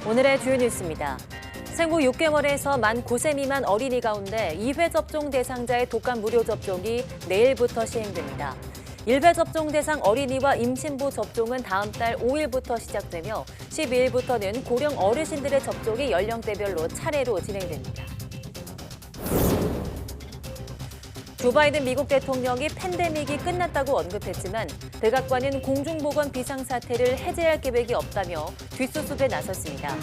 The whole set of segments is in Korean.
오늘의 주요 뉴스입니다. 생후 6개월에서 만 9세 미만 어린이 가운데 2회 접종 대상자의 독감 무료 접종이 내일부터 시행됩니다. 1회 접종 대상 어린이와 임신부 접종은 다음 달 5일부터 시작되며 12일부터는 고령 어르신들의 접종이 연령대별로 차례로 진행됩니다. 조 바이든 미국 대통령이 팬데믹이 끝났다고 언급했지만 백악관은 공중보건 비상사태를 해제할 계획이 없다며 뒷수습에 나섰습니다.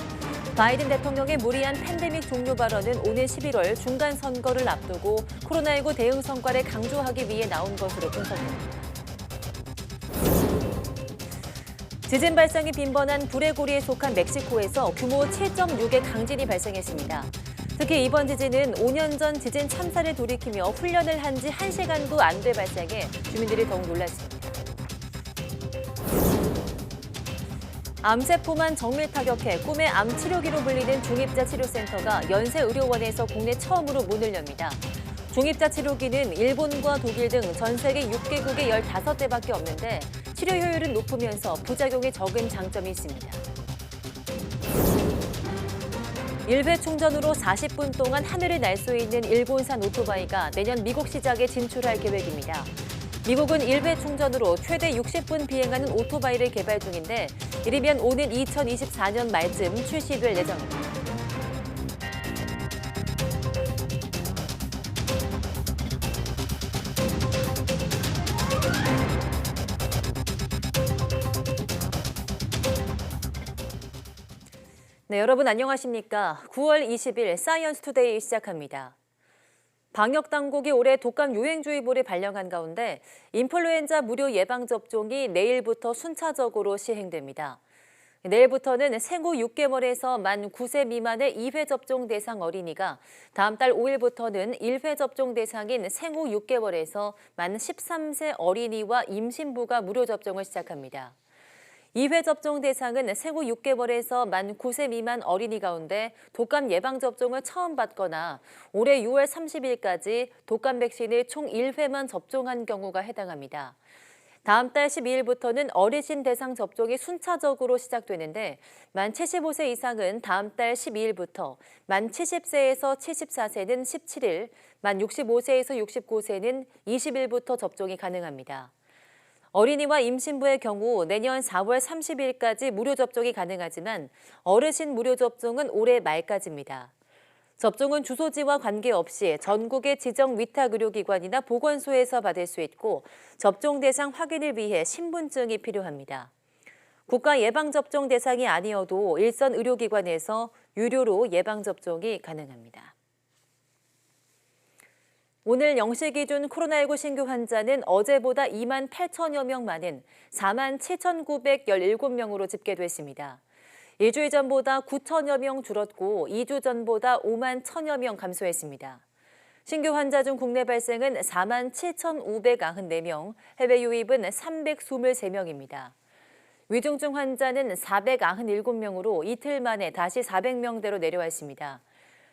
바이든 대통령의 무리한 팬데믹 종료 발언은 오는 11월 중간 선거를 앞두고 코로나19 대응 성과를 강조하기 위해 나온 것으로 분석됩니다. 지진 발생이 빈번한 불의 고리에 속한 멕시코에서 규모 7.6의 강진이 발생했습니다. 특히 이번 지진은 5년 전 지진 참사를 돌이키며 훈련을 한 지 1시간도 안 돼 발생해 주민들이 더욱 놀랐습니다. 암세포만 정밀 타격해 꿈의 암 치료기로 불리는 중입자 치료센터가 연세의료원에서 국내 처음으로 문을 엽니다. 중입자 치료기는 일본과 독일 등 전 세계 6개국에 15대밖에 없는데 치료 효율은 높으면서 부작용이 적은 장점이 있습니다. 1회 충전으로 40분 동안 하늘을 날 수 있는 일본산 오토바이가 내년 미국 시장에 진출할 계획입니다. 미국은 1회 충전으로 최대 60분 비행하는 오토바이를 개발 중인데 이르면 오는 2024년 말쯤 출시될 예정입니다. 네, 여러분 안녕하십니까? 9월 20일 사이언스 투데이 시작합니다. 방역 당국이 올해 독감 유행주의보를 발령한 가운데 인플루엔자 무료 예방접종이 내일부터 순차적으로 시행됩니다. 내일부터는 생후 6개월에서 만 9세 미만의 2회 접종 대상 어린이가 다음 달 5일부터는 1회 접종 대상인 생후 6개월에서 만 13세 어린이와 임신부가 무료 접종을 시작합니다. 2회 접종 대상은 생후 6개월에서 만 9세 미만 어린이 가운데 독감 예방접종을 처음 받거나 올해 6월 30일까지 독감 백신을 총 1회만 접종한 경우가 해당합니다. 다음 달 12일부터는 어르신 대상 접종이 순차적으로 시작되는데 만 75세 이상은 다음 달 12일부터, 만 70세에서 74세는 17일, 만 65세에서 69세는 20일부터 접종이 가능합니다. 어린이와 임신부의 경우 내년 4월 30일까지 무료 접종이 가능하지만 어르신 무료 접종은 올해 말까지입니다. 접종은 주소지와 관계없이 전국의 지정 위탁의료기관이나 보건소에서 받을 수 있고 접종 대상 확인을 위해 신분증이 필요합니다. 국가 예방접종 대상이 아니어도 일선 의료기관에서 유료로 예방접종이 가능합니다. 오늘 0시 기준 코로나19 신규 환자는 어제보다 2만 8천여 명 많은 4만 7,917명으로 집계됐습니다. 일주일 전보다 9천여 명 줄었고 2주 전보다 5만 1천여 명 감소했습니다. 신규 환자 중 국내 발생은 4만 7,594명, 해외 유입은 323명입니다. 위중증 환자는 497명으로 이틀 만에 다시 400명대로 내려왔습니다.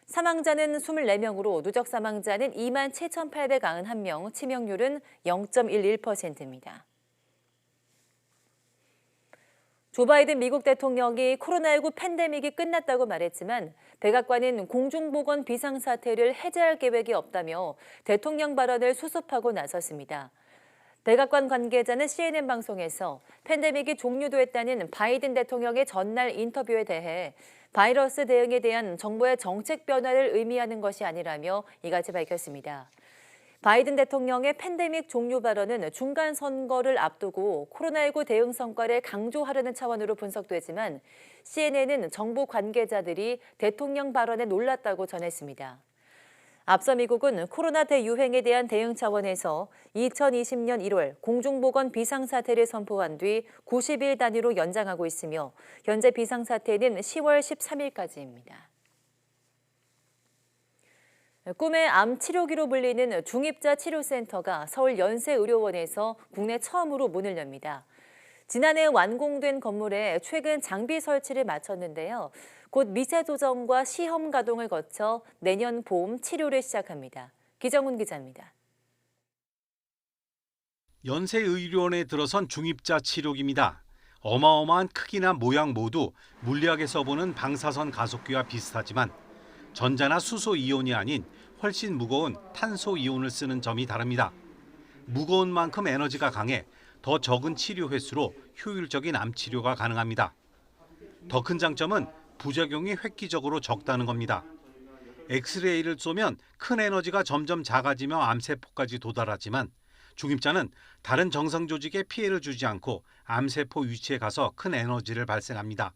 사망자는 24명으로 누적 사망자는 2만 7,891명, 치명률은 0.11%입니다. 조 바이든 미국 대통령이 코로나19 팬데믹이 끝났다고 말했지만 백악관은 공중보건 비상사태를 해제할 계획이 없다며 대통령 발언을 수습하고 나섰습니다. 백악관 관계자는 CNN 방송에서 팬데믹이 종료됐다는 바이든 대통령의 전날 인터뷰에 대해 바이러스 대응에 대한 정부의 정책 변화를 의미하는 것이 아니라며 이같이 밝혔습니다. 바이든 대통령의 팬데믹 종료 발언은 중간 선거를 앞두고 코로나19 대응 성과를 강조하려는 차원으로 분석되지만 CNN은 정부 관계자들이 대통령 발언에 놀랐다고 전했습니다. 앞서 미국은 코로나 대유행에 대한 대응 차원에서 2020년 1월 공중보건 비상사태를 선포한 뒤 90일 단위로 연장하고 있으며 현재 비상사태는 10월 13일까지입니다. 꿈의 암 치료기로 불리는 중입자 치료센터가 서울 연세의료원에서 국내 처음으로 문을 엽니다. 지난해 완공된 건물에 최근 장비 설치를 마쳤는데요. 곧 미세 조정과 시험 가동을 거쳐 내년 봄 치료를 시작합니다. 기정훈 기자입니다. 연세의료원에 들어선 중입자 치료기입니다. 어마어마한 크기나 모양 모두 물리학에서 보는 방사선 가속기와 비슷하지만 전자나 수소 이온이 아닌 훨씬 무거운 탄소 이온을 쓰는 점이 다릅니다. 무거운 만큼 에너지가 강해 더 적은 치료 횟수로 효율적인 암 치료가 가능합니다. 더 큰 장점은 부작용이 획기적으로 적다는 겁니다. 엑스레이를 쏘면 큰 에너지가 점점 작아지며 암세포까지 도달하지만 중입자는 다른 정상 조직에 피해를 주지 않고 암세포 위치에 가서 큰 에너지를 발생합니다.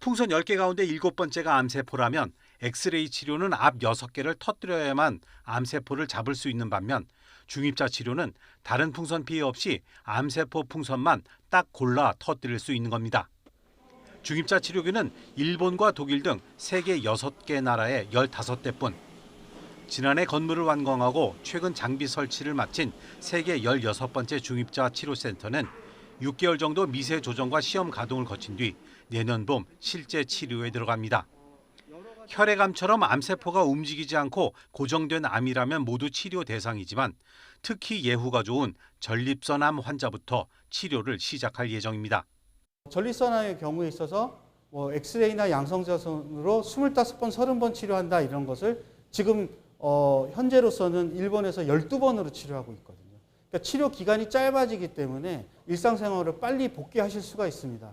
풍선 10개 가운데 7번째가 암세포라면 엑스레이 치료는 앞 6개를 터뜨려야만 암세포를 잡을 수 있는 반면 중입자 치료는 다른 풍선 피해 없이 암세포 풍선만 딱 골라 터뜨릴 수 있는 겁니다. 중입자 치료기는 일본과 독일 등 세계 6개 나라에 15대뿐. 지난해 건물을 완공하고 최근 장비 설치를 마친 세계 16번째 중입자 치료센터는 6개월 정도 미세 조정과 시험 가동을 거친 뒤 내년 봄 실제 치료에 들어갑니다. 혈액암처럼 암세포가 움직이지 않고 고정된 암이라면 모두 치료 대상이지만 특히 예후가 좋은 전립선암 환자부터 치료를 시작할 예정입니다. 전립선암의 경우에 있어서 엑스레이나 양성자손으로 25번, 30번 치료한다 이런 것을 지금 현재로서는 일본에서 12번으로 치료하고 있거든요. 그러니까 치료 기간이 짧아지기 때문에 일상생활을 빨리 복귀하실 수가 있습니다.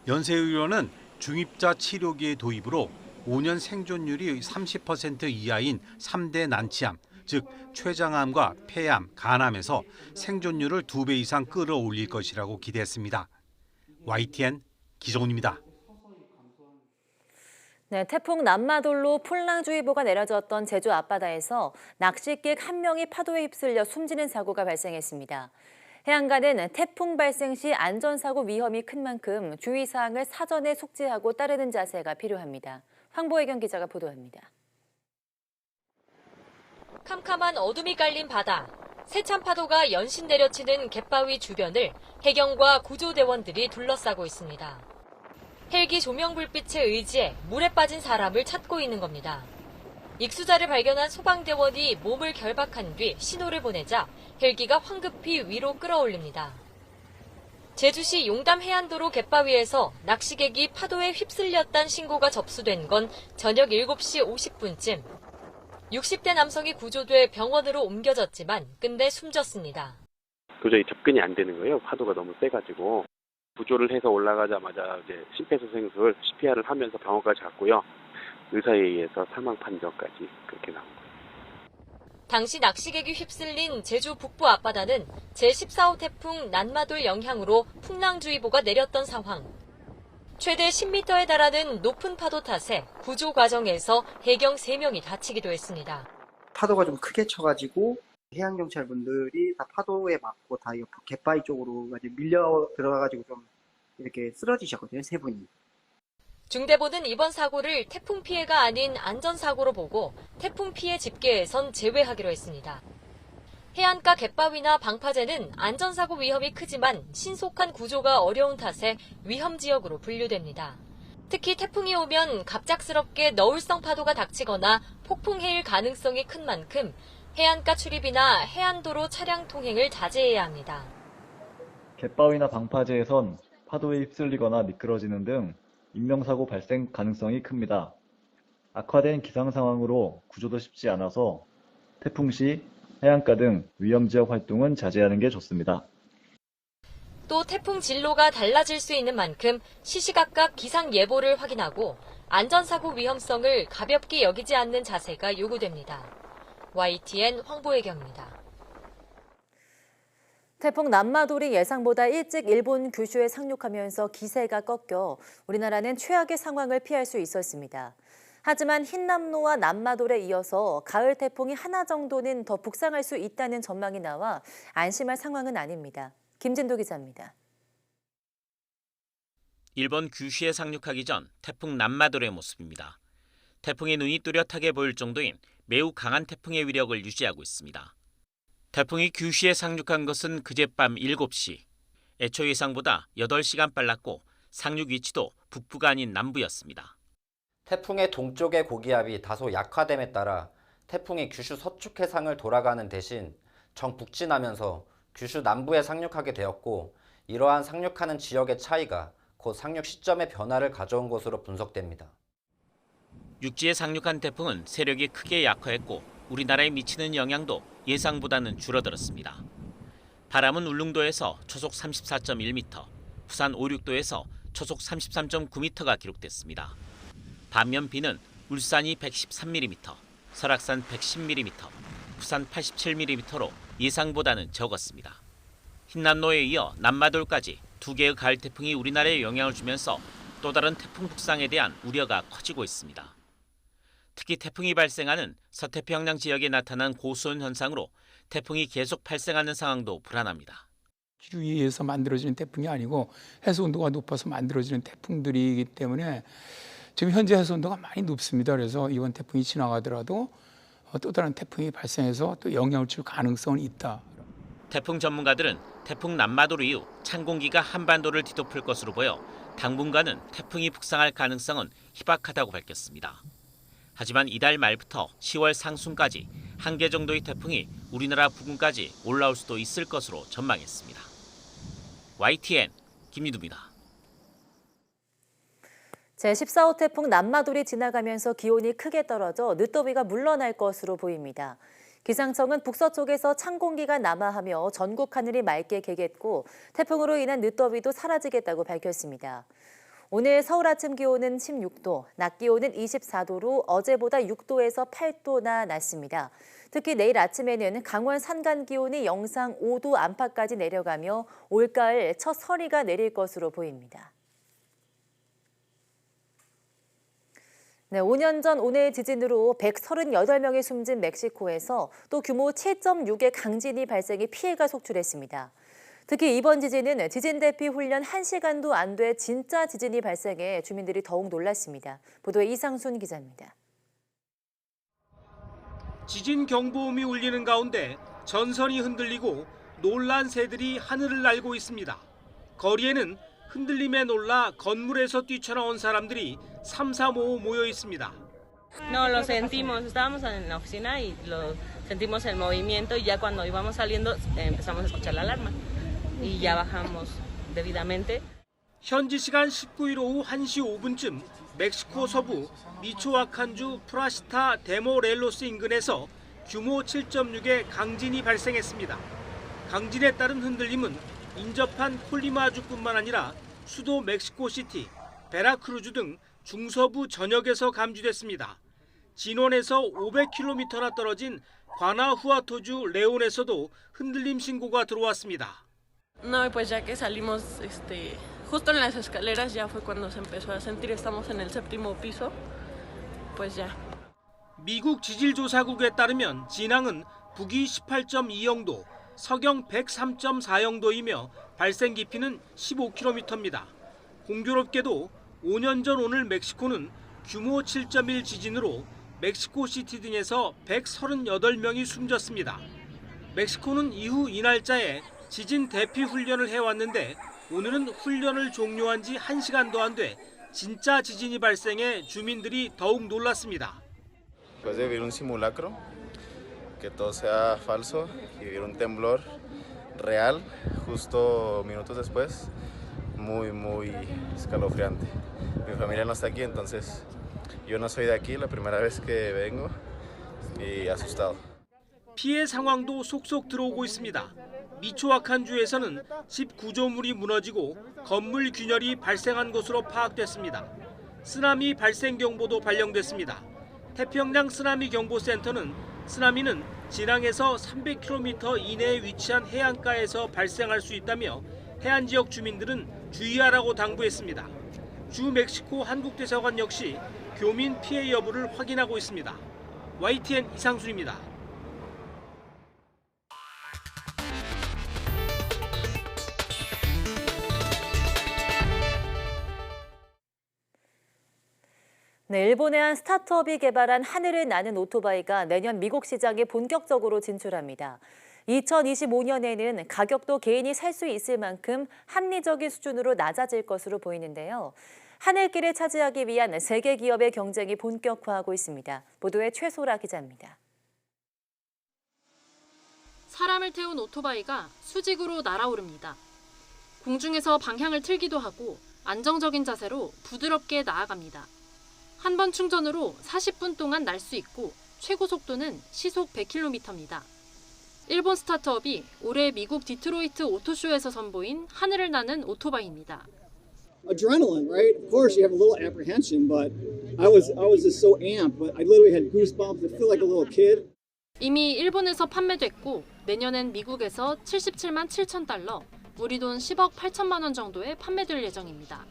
연세의료는 중입자 치료기의 도입으로 5년 생존율이 30% 이하인 3대 난치암, 즉 췌장암과 폐암, 간암에서 생존율을 2배 이상 끌어올릴 것이라고 기대했습니다. YTN 기정훈입니다. 네, 태풍 남마돌로 풍랑주의보가 내려졌던 제주 앞바다에서 낚시객 1명이 파도에 휩쓸려 숨지는 사고가 발생했습니다. 해안가는 태풍 발생 시 안전사고 위험이 큰 만큼 주의사항을 사전에 숙지하고 따르는 자세가 필요합니다. 황보혜경 기자가 보도합니다. 캄캄한 어둠이 깔린 바다. 세찬 파도가 연신 내려치는 갯바위 주변을 해경과 구조대원들이 둘러싸고 있습니다. 헬기 조명 불빛에 의지해 물에 빠진 사람을 찾고 있는 겁니다. 익수자를 발견한 소방대원이 몸을 결박한 뒤 신호를 보내자 헬기가 황급히 위로 끌어올립니다. 제주시 용담 해안도로 갯바위에서 낚시객이 파도에 휩쓸렸다는 신고가 접수된 건 저녁 7시 50분쯤. 60대 남성이 구조돼 병원으로 옮겨졌지만 끝내 숨졌습니다. 도저히 접근이 안 되는 거예요. 파도가 너무 세가지고. 구조를 해서 올라가자마자 이제 심폐소생술 CPR을 하면서 병원까지 갔고요. 의사에 의해서 사망 판정까지 그렇게 나온 거예요. 당시 낚시객이 휩쓸린 제주 북부 앞바다는 제14호 태풍 난마돌 영향으로 풍랑주의보가 내렸던 상황. 최대 10m에 달하는 높은 파도 탓에 구조 과정에서 해경 3명이 다치기도 했습니다. 파도가 좀 크게 쳐가지고 해양경찰분들이 다 파도에 맞고 다 갯바위 쪽으로 밀려 들어가가지고 좀 이렇게 쓰러지셨거든요, 3분이. 중대본은 이번 사고를 태풍 피해가 아닌 안전사고로 보고 태풍 피해 집계에선 제외하기로 했습니다. 해안가 갯바위나 방파제는 안전사고 위험이 크지만 신속한 구조가 어려운 탓에 위험지역으로 분류됩니다. 특히 태풍이 오면 갑작스럽게 너울성 파도가 닥치거나 폭풍해일 가능성이 큰 만큼 해안가 출입이나 해안도로 차량 통행을 자제해야 합니다. 갯바위나 방파제에선 파도에 휩쓸리거나 미끄러지는 등 인명사고 발생 가능성이 큽니다. 악화된 기상 상황으로 구조도 쉽지 않아서 태풍 시 해안가 등 위험지역 활동은 자제하는 게 좋습니다. 또 태풍 진로가 달라질 수 있는 만큼 시시각각 기상 예보를 확인하고 안전사고 위험성을 가볍게 여기지 않는 자세가 요구됩니다. YTN 황보혜경입니다. 태풍 남마돌이 예상보다 일찍 일본 규슈에 상륙하면서 기세가 꺾여 우리나라는 최악의 상황을 피할 수 있었습니다. 하지만 흰남노와 남마돌에 이어서 가을 태풍이 하나 정도는 더 북상할 수 있다는 전망이 나와 안심할 상황은 아닙니다. 김진도 기자입니다. 일본 규슈에 상륙하기 전 태풍 남마돌의 모습입니다. 태풍의 눈이 뚜렷하게 보일 정도인 매우 강한 태풍의 위력을 유지하고 있습니다. 태풍이 규슈에 상륙한 것은 그젯밤 7시. 애초 예상보다 8시간 빨랐고 상륙 위치도 북부가 아닌 남부였습니다. 태풍의 동쪽의 고기압이 다소 약화됨에 따라 태풍이 규슈 서쪽 해상을 돌아가는 대신 정북진하면서 규슈 남부에 상륙하게 되었고 이러한 상륙하는 지역의 차이가 곧 상륙 시점의 변화를 가져온 것으로 분석됩니다. 육지에 상륙한 태풍은 세력이 크게 약화했고 우리나라에 미치는 영향도 예상보다는 줄어들었습니다. 바람은 울릉도에서 초속 34.1m, 부산 오륙도에서 초속 33.9m가 기록됐습니다. 반면 비는 울산이 113mm, 설악산 110mm, 부산 87mm로 예상보다는 적었습니다. 흰남노에 이어 남마돌까지 두 개의 가을 태풍이 우리나라에 영향을 주면서 또 다른 태풍 북상에 대한 우려가 커지고 있습니다. 특히 태풍이 발생하는 서태평양 지역에 나타난 고수온 현상으로 태풍이 계속 발생하는 상황도 불안합니다. 기류에서 만들어지는 태풍이 아니고 해수 온도가 높아서 만들어지는 태풍들이기 때문에 지금 현재 해수 온도가 많이 높습니다. 그래서 이번 태풍이 지나가더라도 또 다른 태풍이 발생해서 또 영향을 줄 가능성은 있다. 태풍 전문가들은 태풍 남마돌 이후 찬 공기가 한반도를 뒤덮을 것으로 보여 당분간은 태풍이 북상할 가능성은 희박하다고 밝혔습니다. 하지만 이달 말부터 10월 상순까지 한 개 정도의 태풍이 우리나라 부근까지 올라올 수도 있을 것으로 전망했습니다. YTN 김유두입니다. 제14호 태풍 남마돌이 지나가면서 기온이 크게 떨어져 늦더위가 물러날 것으로 보입니다. 기상청은 북서쪽에서 찬 공기가 남하하며 전국 하늘이 맑게 개겠고 태풍으로 인한 늦더위도 사라지겠다고 밝혔습니다. 오늘 서울 아침 기온은 16도, 낮 기온은 24도로 어제보다 6도에서 8도나 낮습니다. 특히 내일 아침에는 강원 산간 기온이 영상 5도 안팎까지 내려가며 올가을 첫 서리가 내릴 것으로 보입니다. 네, 5년 전 오늘 지진으로 138명이 숨진 멕시코에서 또 규모 7.6의 강진이 발생해 피해가 속출했습니다. 특히 이번 지진은 지진 대피 훈련 1시간도 안 돼 진짜 지진이 발생해 주민들이 더욱 놀랐습니다. 보도에 이상순 기자입니다. 지진 경보음이 울리는 가운데 전선이 흔들리고 놀란 새들이 하늘을 날고 있습니다. 거리에는 흔들림에 놀라 건물에서 뛰쳐나온 사람들이 삼삼오오 모여 있습니다. No, lo sentimos. Estábamos en la oficina y lo sentimos el movimiento y ya cuando íbamos saliendo empezamos a escuchar la alarma y ya bajamos debidamente. 현지 시간 19일 오후 1시 5분쯤 멕시코 서부 미초아칸주 프라시타 데모렐로스 인근에서 규모 7.6의 강진이 발생했습니다. 강진에 따른 흔들림은 인접한 콜리마주뿐만 아니라 수도 멕시코시티, 베라크루즈 등 중서부 전역에서 감지됐습니다. 진원에서 500km나 떨어진 과나후아토주 레온에서도 흔들림 신고가 들어왔습니다. No, pues ya que salimos justo en las escaleras ya fue cuando se empezó a sentir. Estamos en el 7º piso. Pues ya. 미국 지질조사국에 따르면 진앙은 북위 18.2영도, 서경 103.4영도이며 발생 깊이는 15km입니다. 공교롭게도 5년 전 오늘 멕시코는 규모 7.1 지진으로 멕시코시티 등에서 138명이 숨졌습니다. 멕시코는 이후 이 날짜에 지진 대피 훈련을 해왔는데 오늘은 훈련을 종료한 지 1시간도 안 돼 진짜 지진이 발생해 주민들이 더욱 놀랐습니다. Después de vivir un simulacro, que todo sea falso y vivir un temblor real justo minutos después, muy escalofriante. Mi familia no está aquí, entonces yo no soy de aquí, la primera vez que vengo y asustado. 피해 상황도 속속 들어오고 있습니다. 미초아칸주에서는 집 구조물이 무너지고 건물 균열이 발생한 것으로 파악됐습니다. 쓰나미 발생 경보도 발령됐습니다. 태평양 쓰나미 경보센터는 쓰나미는 진앙에서 300km 이내에 위치한 해안가에서 발생할 수 있다며 해안 지역 주민들은 주의하라고 당부했습니다. 주 멕시코 한국대사관 역시 교민 피해 여부를 확인하고 있습니다. YTN 이상순입니다. 네, 일본의 한 스타트업이 개발한 하늘을 나는 오토바이가 내년 미국 시장에 본격적으로 진출합니다. 2025년에는 가격도 개인이 살 수 있을 만큼 합리적인 수준으로 낮아질 것으로 보이는데요. 하늘길을 차지하기 위한 세계 기업의 경쟁이 본격화하고 있습니다. 보도에 최소라 기자입니다. 사람을 태운 오토바이가 수직으로 날아오릅니다. 공중에서 방향을 틀기도 하고 안정적인 자세로 부드럽게 나아갑니다. 한 번 충전으로 40분 동안 날 수 있고 최고 속도는 시속 100km입니다. 일본 스타트업이 올해 미국 디트로이트 오토쇼에서 선보인 하늘을 나는 오토바이입니다. Adrenaline, right? Of course, you have a little apprehension, but I was just so amped. But I literally had goosebumps. I feel like a little kid. 이미 일본에서 판매됐고 내년엔 미국에서 77만 7천 달러, 우리 돈 10억 8천만 원 정도에 판매될 예정입니다.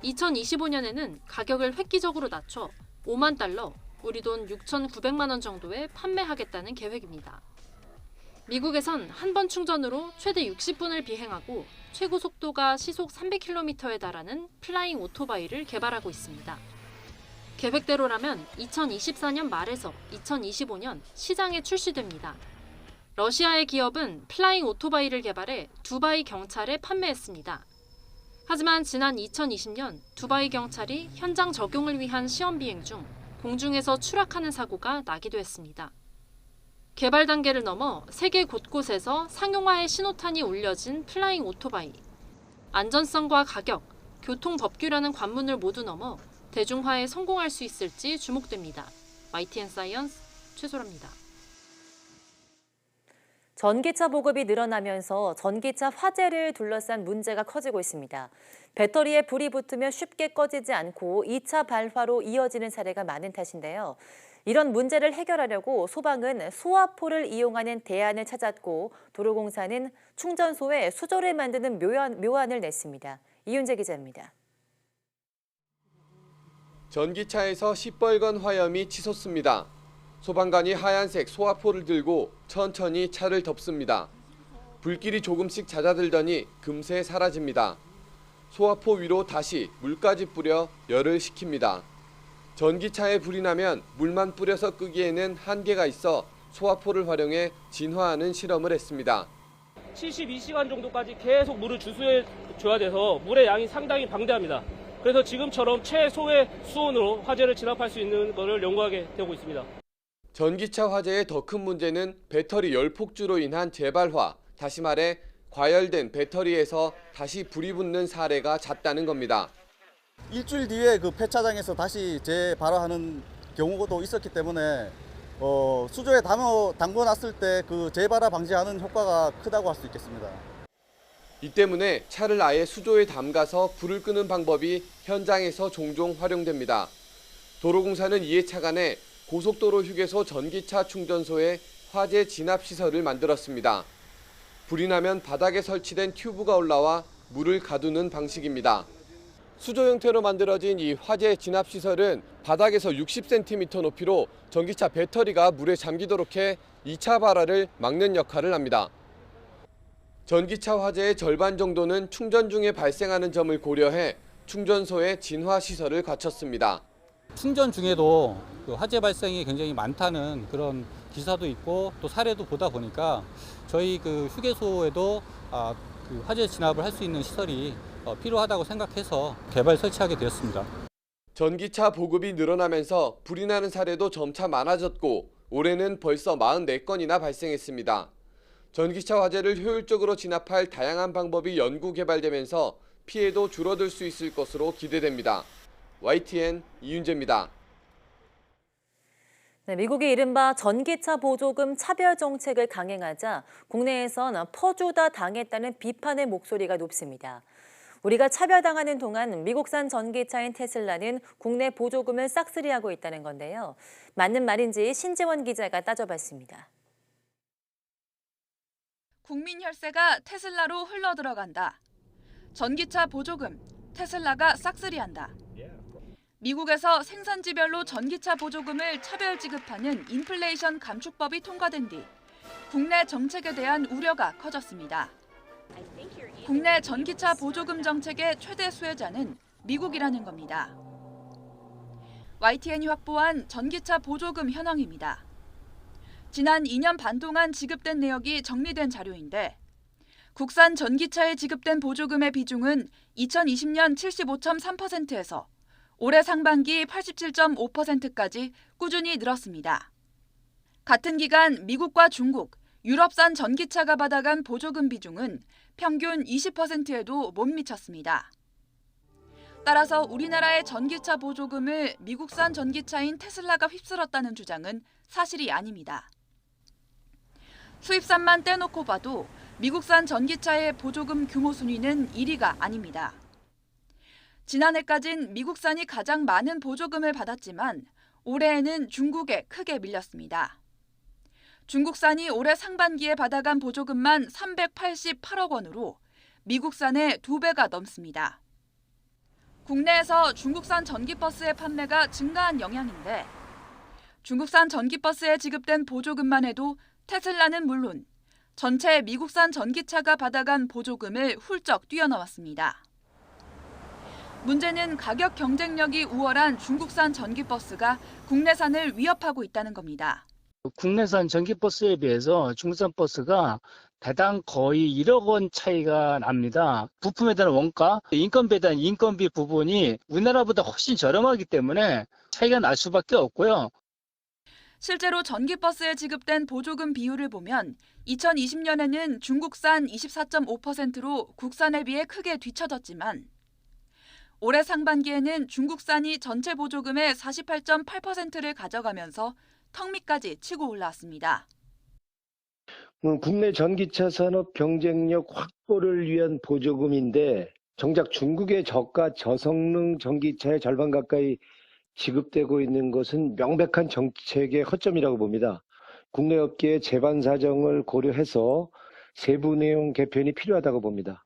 2025년에는 가격을 획기적으로 낮춰 5만 달러, 우리 돈 6,900만 원 정도에 판매하겠다는 계획입니다. 미국에선 한 번 충전으로 최대 60분을 비행하고 최고 속도가 시속 300km에 달하는 플라잉 오토바이를 개발하고 있습니다. 계획대로라면 2024년 말에서 2025년 시장에 출시됩니다. 러시아의 기업은 플라잉 오토바이를 개발해 두바이 경찰에 판매했습니다. 하지만 지난 2020년 두바이 경찰이 현장 적용을 위한 시험 비행 중 공중에서 추락하는 사고가 나기도 했습니다. 개발 단계를 넘어 세계 곳곳에서 상용화의 신호탄이 울려진 플라잉 오토바이. 안전성과 가격, 교통 법규라는 관문을 모두 넘어 대중화에 성공할 수 있을지 주목됩니다. YTN 사이언스 최소라입니다. 전기차 보급이 늘어나면서 전기차 화재를 둘러싼 문제가 커지고 있습니다. 배터리에 불이 붙으면 쉽게 꺼지지 않고 2차 발화로 이어지는 사례가 많은 탓인데요. 이런 문제를 해결하려고 소방은 소화포를 이용하는 대안을 찾았고 도로공사는 충전소에 수조를 만드는 묘안을 냈습니다. 이윤재 기자입니다. 전기차에서 시뻘건 화염이 치솟습니다. 소방관이 하얀색 소화포를 들고 천천히 차를 덮습니다. 불길이 조금씩 잦아들더니 금세 사라집니다. 소화포 위로 다시 물까지 뿌려 열을 식힙니다. 전기차에 불이 나면 물만 뿌려서 끄기에는 한계가 있어 소화포를 활용해 진화하는 실험을 했습니다. 72시간 정도까지 계속 물을 주수해줘야 돼서 물의 양이 상당히 방대합니다. 그래서 지금처럼 최소의 수온으로 화재를 진압할 수 있는 것을 연구하게 되고 있습니다. 전기차 화재의 더 큰 문제는 배터리 열폭주로 인한 재발화, 다시 말해 과열된 배터리에서 다시 불이 붙는 사례가 잦다는 겁니다. 일주일 뒤에 그 폐차장에서 다시 재발화하는 경우도 있었기 때문에 수조에 담궈놨을 때 그 재발화 방지하는 효과가 크다고 할 수 있겠습니다. 이 때문에 차를 아예 수조에 담가서 불을 끄는 방법이 현장에서 종종 활용됩니다. 도로공사는 이에 착안해 고속도로 휴게소 전기차 충전소에 화재 진압 시설을 만들었습니다. 불이 나면 바닥에 설치된 튜브가 올라와 물을 가두는 방식입니다. 수조 형태로 만들어진 이 화재 진압 시설은 바닥에서 60cm 높이로 전기차 배터리가 물에 잠기도록 해 2차 발화를 막는 역할을 합니다. 전기차 화재의 절반 정도는 충전 중에 발생하는 점을 고려해 충전소에 진화 시설을 갖췄습니다. 충전 중에도 그 화재 발생이 굉장히 많다는 그런 기사도 있고 또 사례도 보다 보니까 저희 그 휴게소에도 그 화재 진압을 할 수 있는 시설이 필요하다고 생각해서 개발 설치하게 되었습니다. 전기차 보급이 늘어나면서 불이 나는 사례도 점차 많아졌고 올해는 벌써 44건이나 발생했습니다. 전기차 화재를 효율적으로 진압할 다양한 방법이 연구 개발되면서 피해도 줄어들 수 있을 것으로 기대됩니다. YTN 이윤재입니다. 네, 미국이 이른바 전기차 보조금 차별 정책을 강행하자 국내에선 퍼주다 당했다는 비판의 목소리가 높습니다. 우리가 차별당하는 동안 미국산 전기차인 테슬라는 국내 보조금을 싹쓸이하고 있다는 건데요. 맞는 말인지 신지원 기자가 따져봤습니다. 국민 혈세가 테슬라로 흘러들어간다. 전기차 보조금, 테슬라가 싹쓸이한다. 미국에서 생산지별로 전기차 보조금을 차별 지급하는 인플레이션 감축법이 통과된 뒤 국내 정책에 대한 우려가 커졌습니다. 국내 전기차 보조금 정책의 최대 수혜자는 미국이라는 겁니다. YTN이 확보한 전기차 보조금 현황입니다. 지난 2년 반 동안 지급된 내역이 정리된 자료인데 국산 전기차에 지급된 보조금의 비중은 2020년 75.3%에서 올해 상반기 87.5%까지 꾸준히 늘었습니다. 같은 기간 미국과 중국, 유럽산 전기차가 받아간 보조금 비중은 평균 20%에도 못 미쳤습니다. 따라서 우리나라의 전기차 보조금을 미국산 전기차인 테슬라가 휩쓸었다는 주장은 사실이 아닙니다. 수입산만 떼놓고 봐도 미국산 전기차의 보조금 규모 순위는 1위가 아닙니다. 지난해까진 미국산이 가장 많은 보조금을 받았지만 올해에는 중국에 크게 밀렸습니다. 중국산이 올해 상반기에 받아간 보조금만 388억 원으로 미국산의 2배가 넘습니다. 국내에서 중국산 전기버스의 판매가 증가한 영향인데 중국산 전기버스에 지급된 보조금만 해도 테슬라는 물론 전체 미국산 전기차가 받아간 보조금을 훌쩍 뛰어넘었습니다. 문제는 가격 경쟁력이 우월한 중국산 전기버스가 국내산을 위협하고 있다는 겁니다. 국내산 전기버스에 비해서 중국산 버스가 대당 거의 1억 원 차이가 납니다. 부품에 대한 원가, 인건비에 대한 인건비 부분이 우리나라보다 훨씬 저렴하기 때문에 차이가 날 수밖에 없고요. 실제로 전기버스에 지급된 보조금 비율을 보면 2020년에는 중국산 24.5%로 국산에 비해 크게 뒤처졌지만 올해 상반기에는 중국산이 전체 보조금의 48.8%를 가져가면서 턱 밑까지 치고 올라왔습니다. 국내 전기차 산업 경쟁력 확보를 위한 보조금인데 정작 중국의 저가 저성능 전기차의 절반 가까이 지급되고 있는 것은 명백한 정책의 허점이라고 봅니다. 국내 업계의 제반 사정을 고려해서 세부 내용 개편이 필요하다고 봅니다.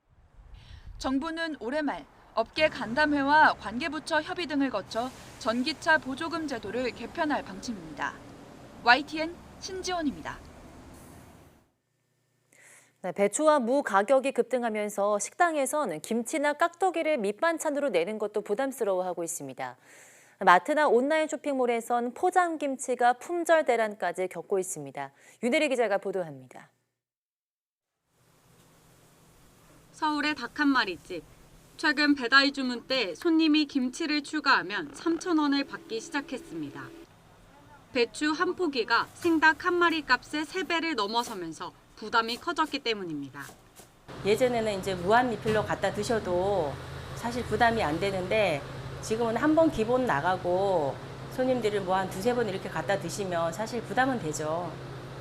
정부는 올해 말 업계 간담회와 관계부처 협의 등을 거쳐 전기차 보조금 제도를 개편할 방침입니다. YTN 신지원입니다. 네, 배추와 무 가격이 급등하면서 식당에선 김치나 깍두기를 밑반찬으로 내는 것도 부담스러워하고 있습니다. 마트나 온라인 쇼핑몰에선 포장 김치가 품절 대란까지 겪고 있습니다. 윤혜리 기자가 보도합니다. 서울의 닭 한 마리집. 최근 배달 주문 때 손님이 김치를 추가하면 3,000원을 받기 시작했습니다. 배추 한 포기가 생닭 한 마리 값의 3배를 넘어서면서 부담이 커졌기 때문입니다. 예전에는 이제 무한 리필로 갖다 드셔도 사실 부담이 안 되는데 지금은 한 번 기본 나가고 손님들이 뭐 한 2-3번 이렇게 갖다 드시면 사실 부담은 되죠.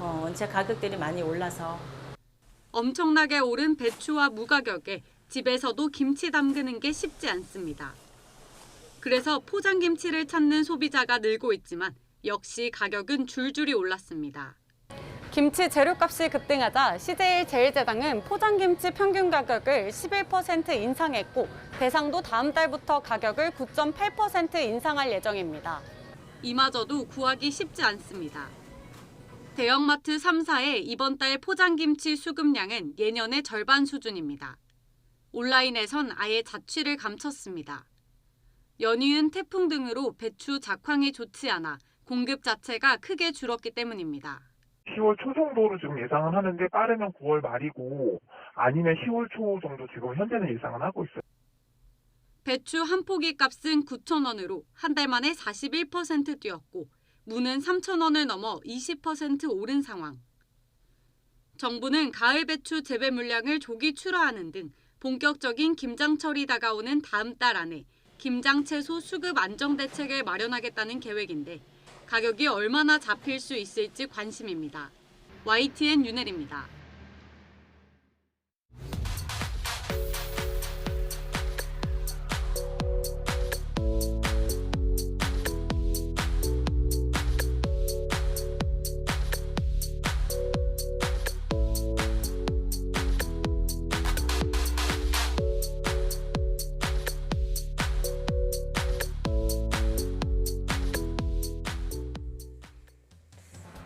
원체 가격들이 많이 올라서. 엄청나게 오른 배추와 무 가격에 집에서도 김치 담그는 게 쉽지 않습니다. 그래서 포장김치를 찾는 소비자가 늘고 있지만 역시 가격은 줄줄이 올랐습니다. 김치 재료값이 급등하자 CJ 제일제당은 포장김치 평균 가격을 11% 인상했고 대상도 다음 달부터 가격을 9.8% 인상할 예정입니다. 이마저도 구하기 쉽지 않습니다. 대형마트 3사의 이번 달 포장김치 수급량은 예년의 절반 수준입니다. 온라인에선 아예 자취를 감췄습니다. 연이은 태풍 등으로 배추 작황이 좋지 않아 공급 자체가 크게 줄었기 때문입니다. 10월 초 정도로 지금 예상은 하는데 빠르면 9월 말이고 아니면 10월 초 정도 지금 현재는 예상은 하고 있어요. 배추 한 포기 값은 9,000원으로 한 달 만에 41% 뛰었고 무는 3,000원을 넘어 20% 오른 상황. 정부는 가을 배추 재배 물량을 조기 출하하는 등 본격적인 김장철이 다가오는 다음 달 안에 김장 채소 수급 안정 대책을 마련하겠다는 계획인데 가격이 얼마나 잡힐 수 있을지 관심입니다. YTN 윤혜리입니다.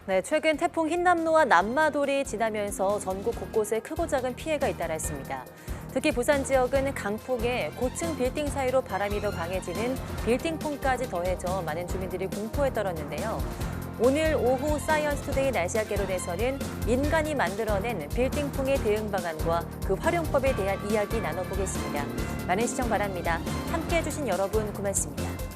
네, 최근 태풍 흰남노와 남마돌이 지나면서 전국 곳곳에 크고 작은 피해가 잇따랐습니다. 특히 부산 지역은 강풍에 고층 빌딩 사이로 바람이 더 강해지는 빌딩풍까지 더해져 많은 주민들이 공포에 떨었는데요. 오늘 오후 사이언스투데이 날씨학개론에서는 인간이 만들어낸 빌딩풍의 대응 방안과 그 활용법에 대한 이야기 나눠보겠습니다. 많은 시청 바랍니다. 함께해 주신 여러분 고맙습니다.